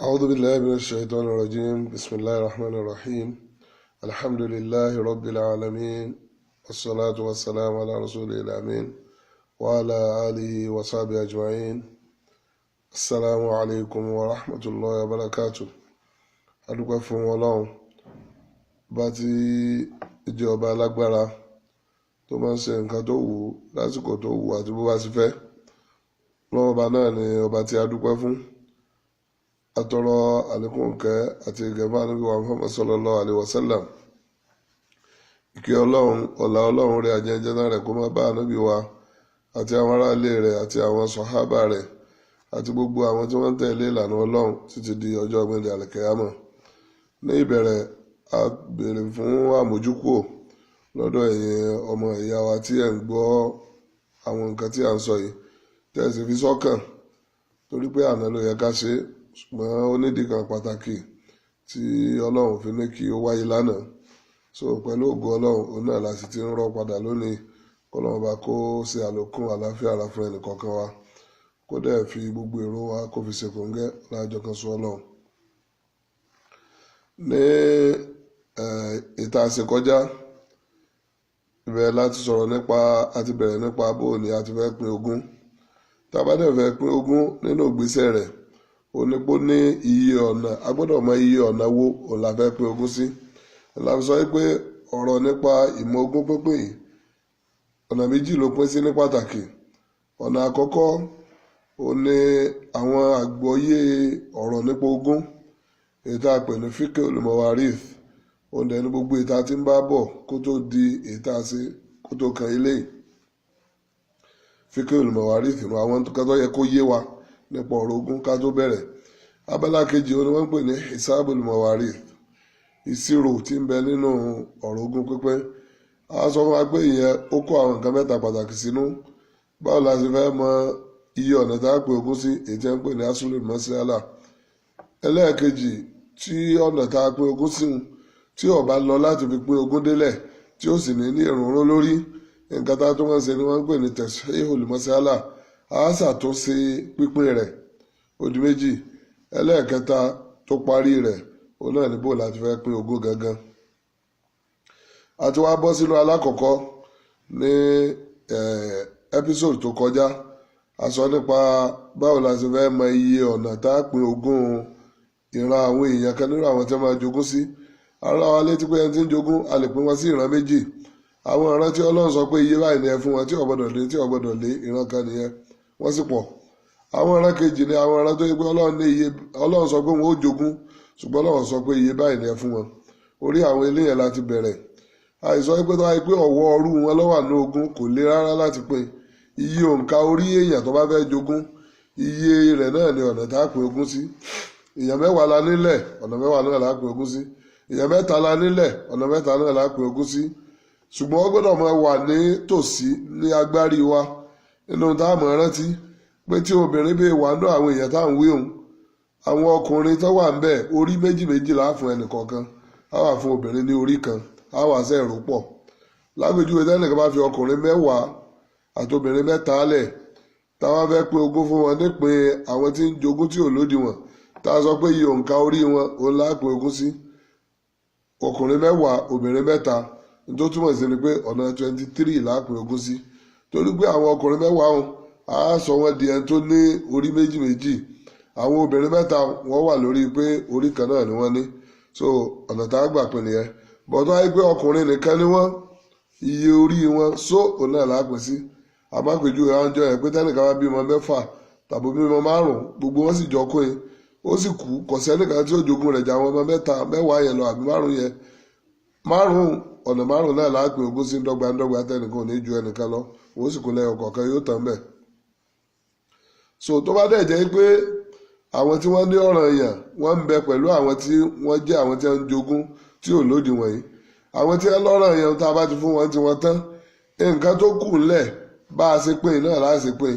أعوذ بالله من الشيطان الرجيم. بسم الله الرحمن الرحيم. الحمد لله رب العالمين، والصلاة والسلام على رسول الأمين وعلى آله وصحبه أجمعين. السلام عليكم ورحمة الله وبركاته. adúpẹ́ fún Ọlọ́run bá tí ìjọba alágbára tó máa ń ṣe nǹkan tó wù ú lásìkò tó wù ú àti bó bá ti fẹ́. Ọlọ́run ọba náà ni ọba tí a dúpẹ́ fún. Atọrọ àlékún ìkẹ́ àti ìgẹ̀fà Ànábì wa Muhammad sallallahu alaihi wasallam. Ìkẹ́ Ọlọ́run, ọlá Ọlọ́run rẹ̀ àjẹjẹ náà rẹ̀ kó máa bá Ànábì wa àti àwọn ará ilé rẹ̀ àti àwọn sàhábà rẹ̀ àti gbogbo àwọn tí wọ́n ń tẹ̀lé ìlànà Ọlọ́run títí di ọjọ́ ọ̀gbẹ́ndẹ̀ àlìkìyámọ̀. Ní ìbẹ̀rẹ̀, a béèrè fún àmójúkúrò lọ́dọ̀ ẹ̀yin ọmọ ìyá wa tí ẹ̀ ń gbọ́ àwọn nǹkan tí à ń sọ yìí tẹ̀sí fi sọ́kàn, torí pé àná ló yẹ ká ṣe, ṣùgbọ́n ó nídìí kan pàtàkì tí Ọlọ́run fi ní kí ó wáyé lánàá. So pẹ̀lú ògo Ọlọ́run, òun náà la sì ti ń rọ́ padà lónìí. Kọ́lọ́run bá kó ṣe àlékún àlàáfíà ara fún ẹnìkọ̀ọ̀kan wa, kó dẹ̀ fi gbogbo èrò wa kó fi ṣe kòńgẹ́ láàjọ kan sọ Ọlọ́run. Ní ìta àṣekọjá ìbẹ̀rẹ̀ láti sọ̀rọ̀ nípa àti bẹ̀rẹ̀ nípa bó ni a ti fẹ́ pín ogún. Tá a bá dẹ̀ fẹ́ pín ogún nínú ìgbésẹ̀ rẹ̀, ó ní pé ní iye ọ̀nà, a gbọ́dọ̀ mọ iye ọ̀nà wo òun la fẹ́ pín ogún sí. La fi sọ pé ọ̀rọ̀ nípa ìmọ̀ ogún pínpín yìí, ọ̀nà méjì ló pín sí ní pàtàkì. Ọ̀nà àkọ́kọ́ ó ní àwọn àgbọ́yé ọ̀rọ̀ nípa ogún, èyí tá a pè ní fiqhul mawarith. Òun dẹ̀ ní gbogbo ìta tí ń bá bọ̀ kó tó di ìta sí kó tó kan ilé yìí. Fiqhul mawarith nù àwọn nǹkan tó yẹ kó yé wa nípa ọ̀rọ̀ ogún ká tó bẹ̀rẹ̀. Abala kejì ó ní wọ́n ń pè ní hisabul mawarith, ìṣirò tí ń bẹ nínú ọ̀rọ̀ ogún pínpín. A sọ fún wa pé ìyẹn ó kó àwọn nǹkan mẹ́ta pàtàkì sínú. Báwo la ṣe fẹ́ mọ iye ọ̀nà tá a pè ogún sí, èyí tí wọ́n ń pè ní aslul mas'ala. Ẹlẹ́ẹ̀kejì, tí ọ̀nà tá a pín ogún sí tí ó bá lọ láti fi pín ogún délẹ̀ tí ó sì ní ìrúnrún lórí, nǹkan tá a tó wọ́n ṣe ni wọ́n ń pè ní tashihul mas'ala. A ṣàtúnṣe pípín rẹ̀, ó di méjì. Ẹlẹ́ẹ̀kẹta tó parí rẹ̀, òun náà ní bó láti fẹ́ pín ogún gangan. A ti wá bọ́ sínú alákọ̀ọ́kọ́ ní ẹ́písòdù tó kọjá. A sọ nípa báwo la ṣe fẹ́ mọ iye ọ̀nà tá a pín ogún ìran àwọn èèyàn kan nínú àwọn tí wọ́n máa jogún sí. Ara wa létí pé ẹni tí ń jogún, a lè pín wọn sí ìran méjì. Àwọn ìran tí Ọlọ́run sọ pé iye báyìí ni ẹ fún wọn, tí ò gbọdọ̀ lé, tí ò gbọdọ̀ lé, ìran kan nìyẹn, wọ́n sì pọ̀. Àwọn ìran kejì ni àwọn ìran tó yẹ pé Ọlọ́run sọ pé wọn ó jogún, ṣùgbọ́n Ọlọ́run sọ pé iye báyìí ni ẹ fún wọn. Orí àwọn eléyẹn láti bẹ̀rẹ̀. Àìsọ pé tó wáyé pé ọ̀wọ́ ọrú wọn ló wà ní ogún kò le rárá láti pín. Iye òǹkà orí èèyàn tó bá fẹ́ jogún, iye rẹ̀ náà ni ọ̀nà tá a pín ogún sí. Èèyàn 10 la nílẹ̀, ọ̀nà 10 náà la pín ogún sí. Èèyàn 3 la nílẹ̀, ọ̀nà 3 náà la pín ogún sí. Ṣùgbọ́n ó gbọ́dọ̀ máa wà ní tòsí ní agbárí wa nínú táàmù rántí pé tí obìnrin bí wà nínú àwọn èèyàn táwọn wí òun, àwọn ọkùnrin tó wà ń bẹ̀ orí méjì méjì là á fún ẹnì kọ̀ọ̀kan. A wà fún obìnrin ní orí kan, a wà sẹ́ ẹ̀rù pọ̀. Lágbèjúwe tẹ́nìkan bá fi ọkùnrin 10 àti obìnrin 3 lẹ̀, táwọn fẹ́ pín ogún fún wọn nípìn àwọn tí ń jogún tí ò lódiwọ̀n, tá a sọ pé iye òǹkà orí wọn òun là á pín ogún sí. Ọkùnrin 10, obìnrin 3, tó túmọ̀ sí ni pé ọ̀nà 23 là á pín ogún sí. Torí pé àwọn ọkùnrin 10 ọ̀hún, a sọ wọ́n di ẹni tó ní orí méjì méjì. Àwọn obìnrin 3 wọ́n wà lórí pé orí kan náà ni wọ́n ní. So ọ̀nà tá a gbà pín nìyẹn. Bọ̀dọ̀ ayé pé ọkùnrin nìkan ni wọ́n, iye orí wọn òun náà là á pín sí. Àbápèjú ìrànjọ yẹn pé tẹ́nìkan bá bímọ 6 tàbí bímọ 5, gbogbo wọn sì jọ kún in, ó sì kú, kò sẹ́nìkan tí ó jogún rẹ̀ jà àwọn ọmọ 10 yẹn lọ àbí 5 yẹn. 5 ọ̀nà 5 náà là á pín ogún sí dọ́gbandọ́gba, tẹ́nìkan ò ní ju ẹnìkan lọ, ó sì kún lẹ́yọ kọ̀ọ̀kan, yóò tán bẹ́ẹ̀. So tó bá dẹ̀ jẹ́ pé àwọn tí wọ́n ní ọ̀ràn èèyàn wọ́n ń bẹ pẹ̀lú àwọn tí wọ́n jẹ́ àwọn tí wọ́n ń jogún tí ò lódì wọ̀nyí. Àwọn tí wọ́n lọ́ràn èèyàn tá a bá ti fún wọn tí wọ́n tán, nǹkan tó kù ńlẹ̀ bá a ṣe pín náà láà ṣe pín.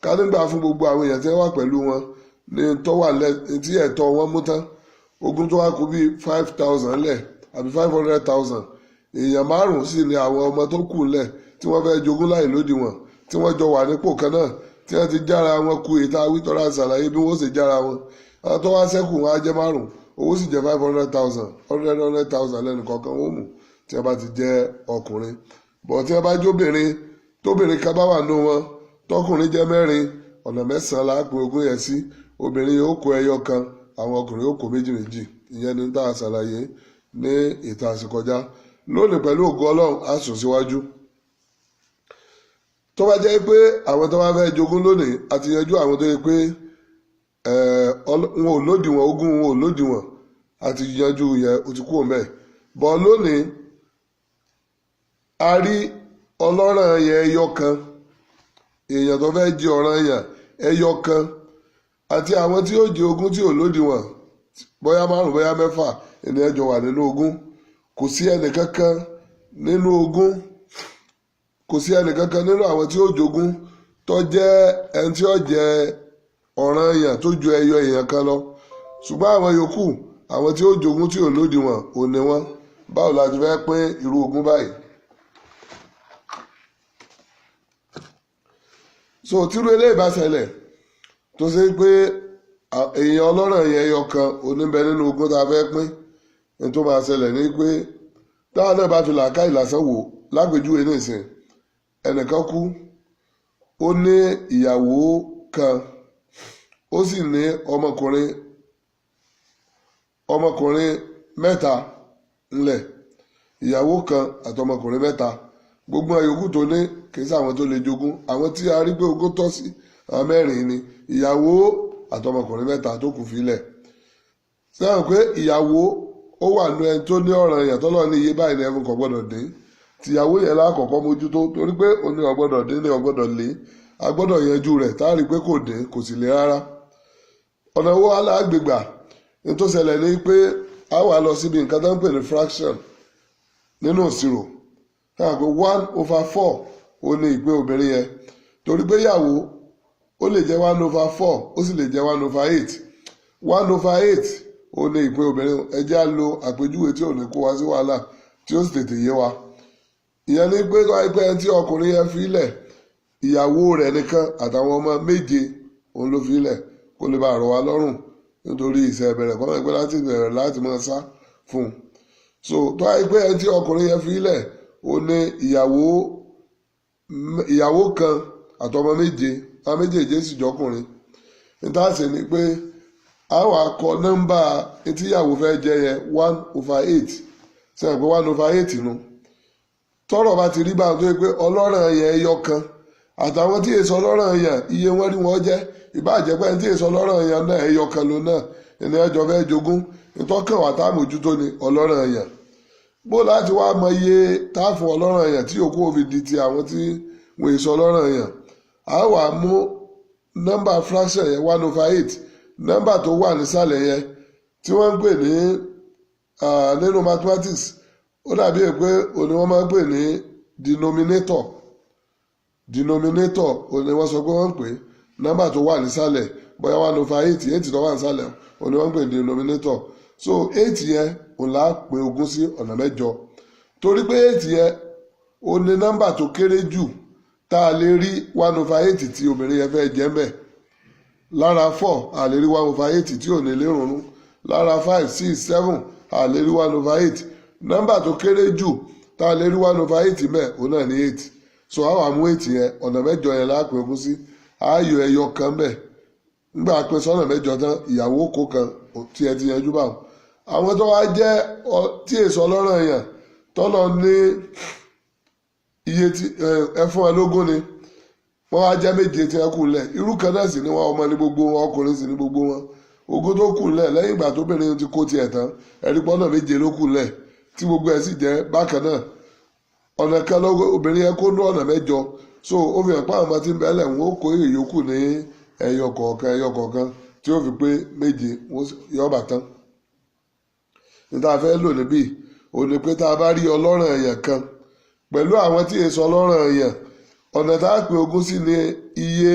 Ká nígbà fún gbogbo àwọn èèyàn tí wọ́n wà pẹ̀lú wọn ní tó wà lẹ̀ tí ẹ̀tọ́ wọn mú tán, ogún tó wá kù bí 5,000 lẹ̀ àbí 500,000. Èèyàn 5 sì ni àwọn ọmọ tó kù ńlẹ̀ tí wọ́n fẹ́ jogún láì lódì wọn, tí wọ́n jọ wà nípò kan náà, tí wọ́n ti jára wọn ku ètò awítọ́ra ṣàlàyé bí wọ́n ṣe jára wọn àwọn tó wá sẹ́kù wọn á jẹ́ 5 owó sì jẹ́ 500,000 100,000 lẹ́nu kọ̀ọ̀kan wọ́n mú tí wọ́n bá ti jẹ́ ọkùnrin bọ̀ tí wọ́n bá jóbìnrin tóbìnrin kan bá wà nù wọn tọkùnrin jẹ́ 4 ọ̀nà 9 láàpẹ ogún yẹn sí obìnrin yóò kó ẹyọ kan àwọn ọkùnrin yóò kó méjì ìyẹn ní tá a ṣàlàyé ní ìta àsìkọjá lónìí pẹ̀lú ògo Ọlọ́run á sùn síwájú tó bá jẹ́ pé àwọn tó bá fẹ́ jogún lónìí àti yanjú àwọn tó yẹ pé wọn ò lódiwọ̀n ogún wọn ò lódiwọ̀n àti yanjú yẹn ó ti kú òun bẹ́ẹ̀ bọ́ lónìí a rí ọlọ́ràn yẹn ẹyọ kan èèyàn tó fẹ́ jẹ ọ̀ràn yẹn ẹyọ kan àti àwọn tí yóò jẹ ogún tí ò lódiwọ̀n bóyá 5 bóyá 6 ènìyàn jọ wà nínú ogún kò sí ẹnìkankan nínú ogún kò sí ẹnìkankan nínú àwọn tí ó jogún tó jẹ́ ẹni tí ó jẹ ọ̀ràn èèyàn tó ju ẹyọ èèyàn kan lọ ṣùgbọ́n àwọn yòókù àwọn tí ó jogún tí ò lódiwọ̀n ò ní wọn báwo la ti fẹ́ pín irú ogún báyìí. so tírú eléyìí bá ṣẹlẹ̀ tó ṣe pé èèyàn ọlọ́ràn yẹn ẹyọ kan oníbẹ̀ nínú ogún tá a fẹ́ pín ní tó máa ṣẹlẹ̀ ní pé táwọn náà bá fi làákàyè lásán wò lápèjúwe nísìn ẹnìkan kú ó ní ìyàwó kan ó sì ní ọmọkùnrin 3 ńlẹ̀ ìyàwó kan àtọmọkùnrin 3 gbogbo àyòkù tó ní kì í sáwọn tó lè jogún àwọn tí a rí pé ogún tọ́ sí àwọn 4 ni ìyàwó àtọmọkùnrin 3 tó kù fílẹ̀ sẹ́wọ̀n pé ìyàwó ó wà nú ẹni tó ní ọ̀ràn èèyàn tọ́lọ́ ní iye báyìí ní ẹ̀fún kò gbọ́dọ̀ dín tìyàwó yẹn lákọ̀ọ́kọ́ mójútó torí pé òní ọgbọ́dọ̀ dín ní ọgbọ́dọ̀ lé agbọ́dọ̀ yanjú rẹ̀ tá a rí pé kò dín kò sì lé rárá ọ̀nà owó alágbègbà ní tó ṣẹlẹ̀ ní pé a wà lọ síbi nǹkan tó ń pè ní fraction nínú ìṣirò káàkó 1/4 ó ní ìpín obìnrin yẹn torí pé ìyàwó ó lè jẹ́ 1/4 ó sì lè jẹ́ 1/8 1/8 ó ní ìpín obìnrin ẹ jẹ́ á lo àpèjúwe tí ò ní kó wa sí wàhálà tí ó sì tètè yé wa ìyẹn ní pé tó wáyé pé ẹni tí ọkùnrin yẹn fi lẹ̀ ìyàwó rẹ̀ nìkan àtàwọn ọmọ 7 òun ló fi lẹ̀ kó lè bá rọ̀ wá lọ́rùn nítorí ìṣẹ́ bẹ̀rẹ̀ kọ́ mọ̀ pé láti bẹ̀rẹ̀ láti máa sá fún un so tó wáyé pé ẹni tí ọkùnrin yẹn fi lẹ̀ ó ní ìyàwó kan àtọmọ 7 àwọn méjèèjì sì jọkùnrin níta sì ni pé àwọn akọ nọ́mbà etí ìyàwó fẹ́ jẹ yẹn 1/8 sẹ́yìn pé 1/8 nu tọ́rọ̀ bá ti rí báwọn tó yẹ pé ọlọ́ràn yẹn ẹyọ kan àtàwọn tí èso ọlọ́ràn yẹn iye wọn rí wọn jẹ́ ìbáàjẹ́ pé tí èso ọlọ́ràn yẹn náà ẹyọ kan ló náà ènìyàn jọ fẹ́ jogún ìtọ́kàn wà tá a mójútó ni ọlọ́ràn yẹn bó láti wá mọ iye táàfù ọlọ́ràn yẹn tí òkú òfin di ti àwọn tí wọ́n èso ọlọ́ràn yẹn a wà mú nọ́mbà fraction yẹn 1/8 nọ́mbà tó wà nísàlẹ̀ yẹn tí wọ́n ń pè ní nínú mathematics ó dàbí pé òní wọ́n máa ń pè ní denominator òní wọ́n sọ pé wọ́n ń pè nọ́mbà tó wà nísàlẹ̀ bóyá 1/8 8 tó wà nísàlẹ̀ òní wọ́n ń pè ní denominator so 8 yẹn òun là á pè ogún sí ọ̀nà 8 torí pé 8 yẹn ó ní nọ́mbà tó kéré jù tá a lè rí 1/8 tí obìnrin yẹn fẹ́ jẹ́ mbẹ̀ lára 4 a lè rí 1/8 tí ò ní lérùnú lára 5 6 7 a lè rí 1/8 nọ́mbà tó kéré jù tá a lè rí 1/8 mẹ́ òun náà ní 8 so àwọn àmú 8 yẹn ọ̀nà 8 yẹn láàpẹ ogún sí ayò ẹyọ kan bẹ́ẹ̀ nígbà pé sọ́nà 8 tán ìyàwó kó kan tí ẹ ti yanjú báwọn àwọn tó wá jẹ́ tí èso ọlọ́ràn yẹn tọ́lọ ní iye tí ẹfún ẹlógún ni wọ́n wá jẹ́ 7 tí wọ́n kù lẹ̀ irú kan náà sì ni wọ́n ọmọ ní gbogbo wọn ọkùnrin sì ní gbogbo wọn ogún tó kù lẹ̀ lẹ́yìn ìgbà tó bẹ̀rẹ̀ ti kó tiẹ̀ tán ẹ̀rí pọ́nà 7 ló kù lẹ̀ tí gbogbo ẹ̀ sì jẹ́ bákan náà ọ̀nà kan lọ́wọ́ obìnrin yẹn kó ní ọ̀nà 8 so ó fi hàn pé àwọn ọmọ tí ń bẹ́lẹ̀ wọn ó kó ìyókù ní ẹyọ kọ̀ọ̀kan tí ó fi pé 7 yọ̀ọ̀bà tán níta fẹ́ lò níbí ò ní pé tá a bá rí ọlọ́ràn èèyàn kan pẹ̀lú àwọn tí èso ọlọ́ràn èèyàn ọ̀nà tá a pè ogún sí ni iye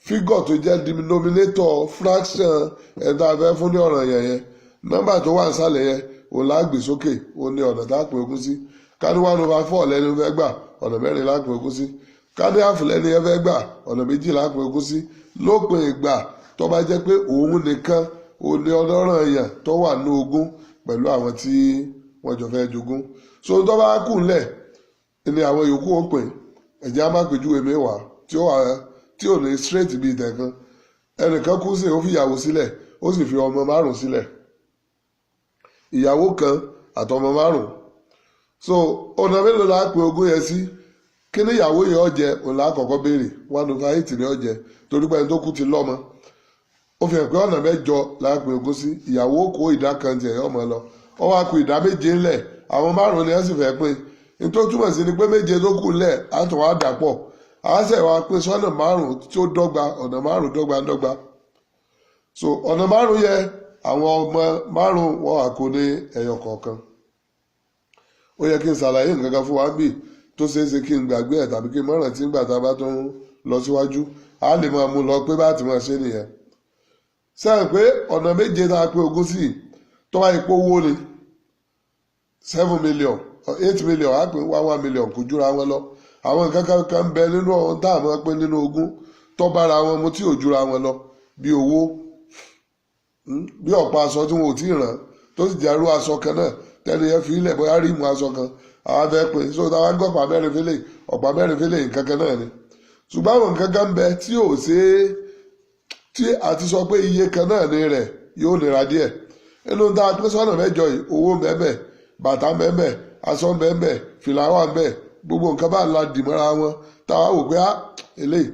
fígọ̀ tó jẹ́ denominator fraction ẹ̀dá fẹ́ fún ní ọ̀ràn èèyàn yẹn nọ́mbà tó wà nísàlẹ̀ yẹn òun là á gbé sókè òun ni ọ̀nà tá a pè ogún sí ká ní 1/4 lẹ́nu fẹ́ gbà ọ̀nà 4 là á pè ogún sí kádé àfùlẹ́ ni ẹ fẹ́ gbà ọ̀nà méjì lápò ogún sí lópin ìgbà tó bá jẹ́ pé òun nìkan òní ọlọ́ràn èèyàn tó wà ní ogún pẹ̀lú àwọn tí wọ́n jọ fẹ́ jogún so tó bá kù ńlẹ̀ ni àwọn yòókù ó pè ẹ̀jẹ̀ á má pèjúwe mẹ́wàá tí ò ní straight bíi tẹ̀kan ẹnìkan kú sí ó fi ìyàwó sílẹ̀ ó sì fi ọmọ 5 sílẹ̀ ìyàwó kan àtọmọ 5 so ọ̀nà mélòó la pè ogún yẹn sí kí ni ìyàwó yẹn ó jẹ òun là kọ́kọ́ béèrè 1/8 ni ó jẹ torí pé ẹni tó kú ti lọ́mọ ó fi hàn pé ọ̀nà 8 la pè ogún sí ìyàwó kó ìdá kan tiẹ̀ ọmọ lọ ó wá kù ìdá 7 ńlẹ̀ àwọn 5 ni wọ́n sì fẹ́ pín ní tó túmọ̀ sí ni pé 7 tó kù ńlẹ̀ á tún wá dà pọ̀ àásẹ̀ wa pín sọ́nà 5 tí ó dọ́gba ọ̀nà 5 dọ́gba so ọ̀nà 5 yẹ àwọn ọmọ 5 wọ́n wà kó ní ẹyọ kọ̀ọ̀kan ó yẹ kí n ṣàlàyé nǹkan kan fún wa bí tó ṣeé ṣe kí n gbàgbé ẹ̀ tàbí kí n mọ̀ràn tí ń gbà tá a bá tó ń lọ síwájú a lè máa mú lọ pé bá ti máa ṣe nìyẹn sẹ́yìn pé ọ̀nà 7 tá a pé ogún sí tó bá ipò owó ni 7 million 8 million á pín 1 million kò júra wọn lọ àwọn nǹkan kan ń bẹ nínú ohun tá a máa pín nínú ogún tó bára wọn mu tí ò júra wọn lọ bí owó bí ọ̀pá aṣọ tí wọn ò tí ì rán tó sì jẹ́rú aṣọ kan náà tẹ́lẹ̀ yẹn fi ilẹ̀ bóyá rímù aṣọ kan àwọn afẹ́ pín so táwa ń gbọ́pàá mẹ́rin fẹ́lẹ̀ ọ̀pá mẹ́rin fẹ́lẹ̀ nǹkan kan náà ni ṣùgbọ́n àwọn nǹkan kan ń bẹ tí ò ṣe é tí a ti sọ pé iye kan náà ní rẹ̀ yóò nira díẹ̀ inú tá a pín sọ́nà 8 yìí owó mẹ́mẹ́ bàtà mẹ́mẹ́ aṣọ mẹ́mẹ́ fìlàwà mẹ́ gbogbo nǹkan bá la dì mọ́ra wọn táwa wò pé eléyìí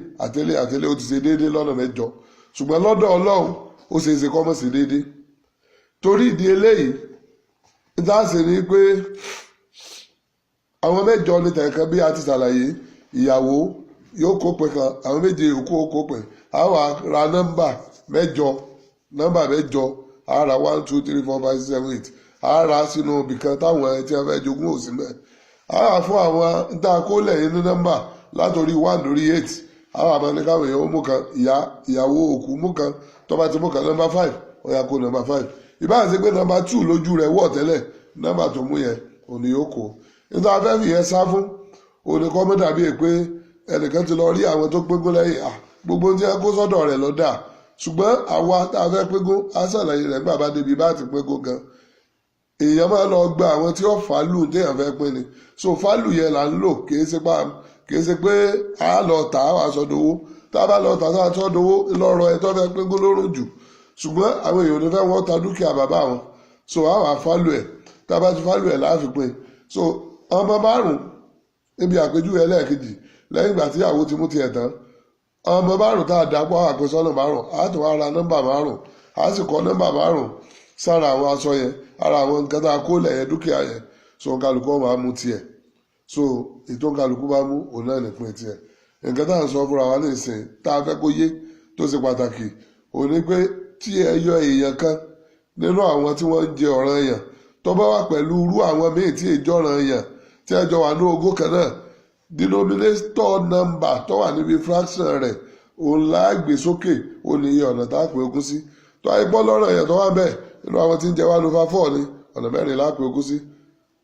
àtẹlé ó ti ṣe déédéé lọ́nà 8 ṣùgbọ́n lọ́dọ̀ Ọlọ́run ó ṣe é ṣe kọ́ mọ̀ sí déédéé torí ìdí eléyìí níta sì ni pé àwọn 8 ní tẹ̀kan bí a ti ṣàlàyé ìyàwó yóò kó pin kan àwọn 7 yòókù ó kó pin àwọn ra nọ́mbà 8 ara 1 2 3 4 5 6 7 8 ara sínú ibìkan táwọn ẹni tí wọ́n fẹ́ jogún ò sí mẹ́ ara fún àwọn níta kó lẹ́yìn ní nọ́mbà látòrí 1 lórí 8 àwọn àmọ́ ní káwọn èèyàn mú kan ìyàwó òkú mú kan tó bá ti mú kan nọ́mbà 5 ó yá kó nọ́mbà 5 ìbáà ṣe pé nọ́mbà 2 lójú rẹ̀ wọ̀ tẹ́lẹ̀ nọ́mbà tó mú yẹn òní yóò kó níta fẹ́ fi yẹn sá fún òní kọ́ mọ́ dàbí pé ẹnìkan ti lọ rí àwọn tó pégún lẹ́yìn gbogbo tí wọ́n kó sọ́dọ̀ rẹ̀ lọ́dà ṣùgbọ́n àwa tá a fẹ́ pégún á ṣàlàyé rẹ̀ gbà bá débi bá ti pégún gan èèyàn máa lọ gba àwọn tí ó fàálù téèyàn fẹ́ pín ni so fàálù yẹn là ń lò kìí ṣe pé a lọ tà á wà sọdowó tá a bá lọ tà á sọdowó lọ́rọ̀ ẹ̀ tó fẹ́ pégún lórùn jù ṣùgbọ́n àwọn èèyàn ò ní fẹ́ wọ́n ta dúkìá bàbá wọn so a wà fàálù ẹ̀ tá a bá ti fàálù ẹ̀ láàfin pín so ọmọ 5 níbi àpèjúwe ẹlẹ́ẹ̀kejì lẹ́yìn ìgbà tí ìyàwó ti mú tiẹ̀ tán ọmọ 5 tá a dàpọ̀ àpèsọ́nà 5 á tún wá ra nọ́mbà 5 á sì kọ́ nọ́mbà 5 sára àwọn aṣọ yẹn ara àwọn nǹkan tá a kó lẹ̀yẹn dúkìá yẹn so kálukú máa mú tiẹ̀ so ètò kálukú bá mú òun náà nìpín tiẹ̀ nǹkan tá à ń sọ fúnra wa nísìn tá a fẹ́ kó yé tó ṣe pàtàkì òun ni pé tí ẹ yọ èèyàn kan nínú àwọn tí wọ́n ń jẹ ọ̀ranyàn tó bá wà pẹ̀lú irú àwọn míì tí èjọ́ ọ̀ranyàn tí ẹjọ́ wà ní ogún kan náà denominator number tó wà níbi fraction rẹ̀ òun láàgbé sókè ó ní iye ọ̀nà tá a pè ogún sí tó ayé bọ́ lọ́rọ̀ èèyàn tó wà bẹ́ẹ̀ nínú àwọn tí ń jẹ 1/4 ní ọ̀nà 4 la pè ogún sí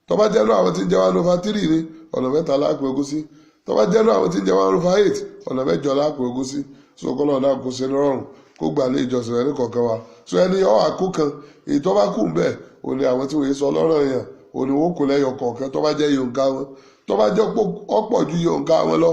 tó bá jẹ́ nínú àwọn tí ń jẹ 1/3 ní ọ̀nà 3 la pè ogún sí tó bá jẹ́ nínú àwọn tí ń jẹ 1/8 ọ̀nà 8 la pè ogún sí so kọ́lọ́ náà kó ṣe ní rọrùn kó gbà ní ìjọsìn rẹ̀ ní kọ̀ọ̀kan wa so ẹni ọ̀ àkó kan èyí tó bá kù ń bẹ̀ òun ni àwọn tí wòye sọ lọ́rọ̀ èèyàn òun ni wọ́n kò lẹ́yọ kọ̀ọ̀kan tó bá jẹ́ yòǹkà wọn tó bá jẹ́ ọ̀pọ̀ ju yòǹkà wọn lọ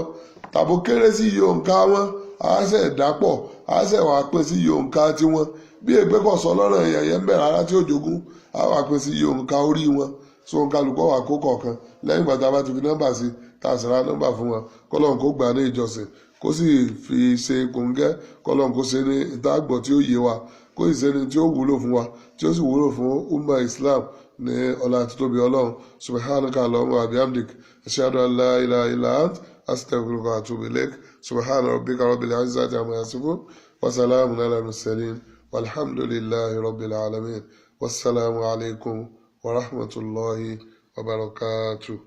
tàbó kéré sí yòǹkà wọn àásẹ̀ dàpọ̀ àásẹ̀ wàá pín sí yòǹkà tiwọn bí ègbé kọ̀ sọ lọ́rọ̀ èèyàn yẹn ń bẹ̀ rárá tí ó jogún àwọn àpín sí yòǹkà orí wọn so kálukọ́ wà kó kọ̀ọ̀kan lẹ́yìn ìgbà tá a bá ti fi nọ́mbà sí tá a sì ra nọ́mbà fún wọn kọ́lọ́n kó gbà ní ìjọsìn kó sì fi ṣe kòńgẹ́ kọ́lọ́n kó ṣe ní ìdágbọ̀ tí ó yé wa kó sì ṣe ní tí ó wúlò fún wa tí ó sì wúlò fún umma Islam ní ọlá títóbi Ọlọ́run subhanaka Allahumma wa bihamdik ashhadu an la ilaha illa ant astaghfiruka wa atubu ilaik subhana rabbika rabbil izzati amma yasifun wa salamun ala mursalin walhamdulillahi rabbil alamin wassalamu alaikum wa rahmatullahi wa barakatuh.